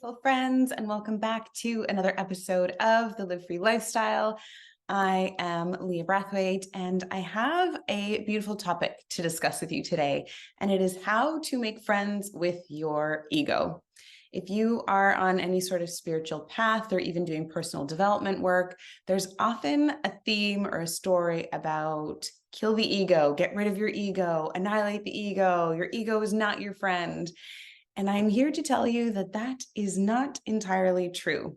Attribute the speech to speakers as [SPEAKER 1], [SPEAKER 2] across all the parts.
[SPEAKER 1] beautiful friends, and welcome back to another episode of the Live Free Lifestyle. I am Leah Brathwaite, and I have a beautiful topic to discuss with you today, and it is how to make friends with your ego. If you are on any sort of spiritual path or even doing personal development work, there's often a theme or a story about kill the ego, get rid of your ego, annihilate the ego. Your ego is not your friend. And I'm here to tell you that that is not entirely true.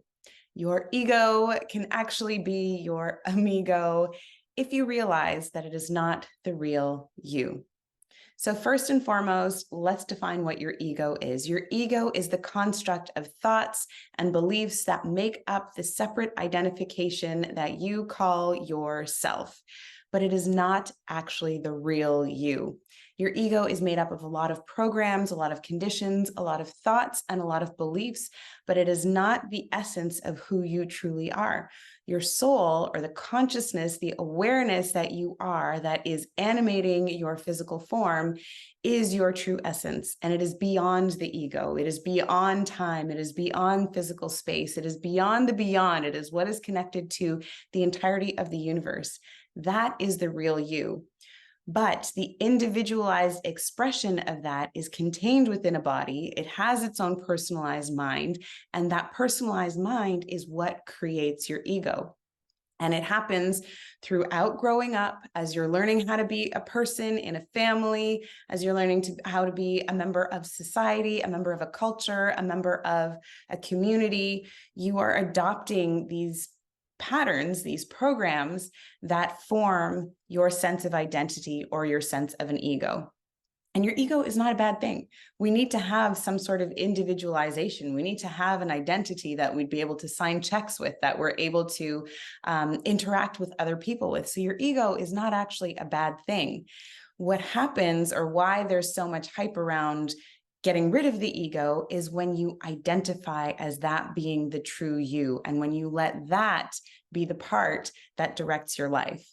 [SPEAKER 1] Your ego can actually be your amigo if you realize that it is not the real you. So first and foremost, let's define what your ego is. Your ego is the construct of thoughts and beliefs that make up the separate identification that you call yourself, but it is not actually the real you. Your ego is made up of a lot of programs, a lot of conditions, a lot of thoughts, and a lot of beliefs, but it is not the essence of who you truly are. Your soul, or the consciousness, the awareness that you are, that is animating your physical form, is your true essence. And it is beyond the ego. It is beyond time. It is beyond physical space. It is beyond the beyond. It is what is connected to the entirety of the universe. That is the real you. But the individualized expression of that is contained within a body. It has its own personalized mind, and that personalized mind is what creates your ego. And it happens throughout growing up, as you're learning how to be a person in a family, as you're learning how to be a member of society, a member of a culture, a member of a community. You are adopting these patterns, these programs that form your sense of identity or your sense of an ego. And your ego is not a bad thing. We need to have some sort of individualization. We need to have an identity that we'd be able to sign checks with, that we're able to interact with other people with. So your ego is not actually a bad thing. What happens, or why there's so much hype around getting rid of the ego, is when you identify as that being the true you, and when you let that be the part that directs your life.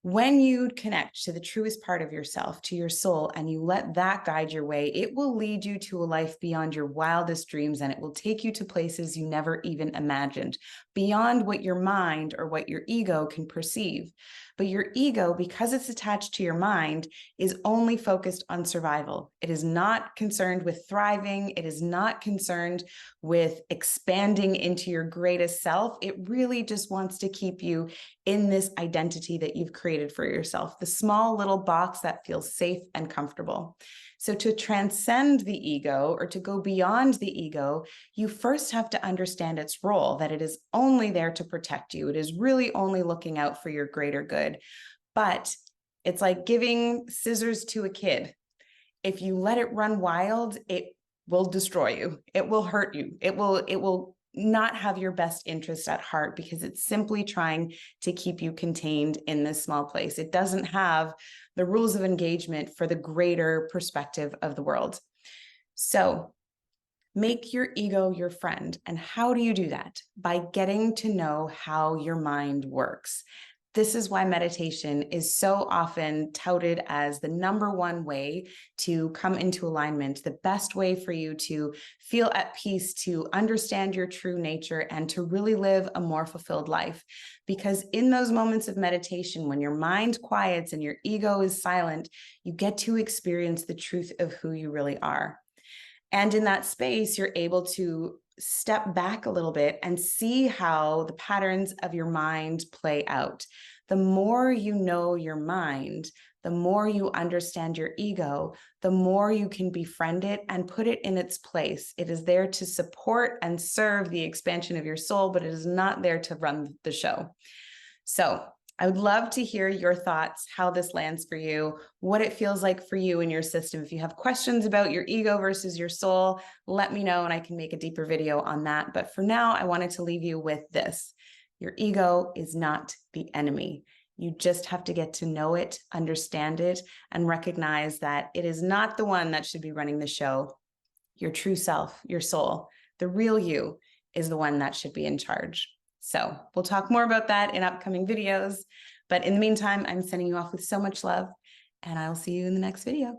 [SPEAKER 1] When you connect to the truest part of yourself, to your soul, and you let that guide your way, it will lead you to a life beyond your wildest dreams, and it will take you to places you never even imagined, beyond what your mind or what your ego can perceive. But your ego, because it's attached to your mind, is only focused on survival. It is not concerned with thriving. It is not concerned with expanding into your greatest self. It really just wants to keep you in this identity that you've created for yourself, the small little box that feels safe and comfortable. So to transcend the ego, or to go beyond the ego, you first have to understand its role, that it is only there to protect you. It is really only looking out for your greater good. But it's like giving scissors to a kid. If you let it run wild, it will destroy you. It will hurt you. It will not have your best interest at heart, because it's simply trying to keep you contained in this small place. It doesn't have the rules of engagement for the greater perspective of the world. So make your ego your friend. And how do you do that? By getting to know how your mind works. This is why meditation is so often touted as the number one way to come into alignment, the best way for you to feel at peace, to understand your true nature, and to really live a more fulfilled life. Because in those moments of meditation, when your mind quiets and your ego is silent, you get to experience the truth of who you really are. And in that space, you're able to step back a little bit and see how the patterns of your mind play out. The more you know your mind, the more you understand your ego, the more you can befriend it and put it in its place. It is there to support and serve the expansion of your soul, but it is not there to run the show. So I would love to hear your thoughts, how this lands for you, what it feels like for you in your system. If you have questions about your ego versus your soul, let me know and I can make a deeper video on that. But for now, I wanted to leave you with this. Your ego is not the enemy. You just have to get to know it, understand it, and recognize that it is not the one that should be running the show. Your true self, your soul, the real you, is the one that should be in charge. So we'll talk more about that in upcoming videos. But in the meantime, I'm sending you off with so much love, and I'll see you in the next video.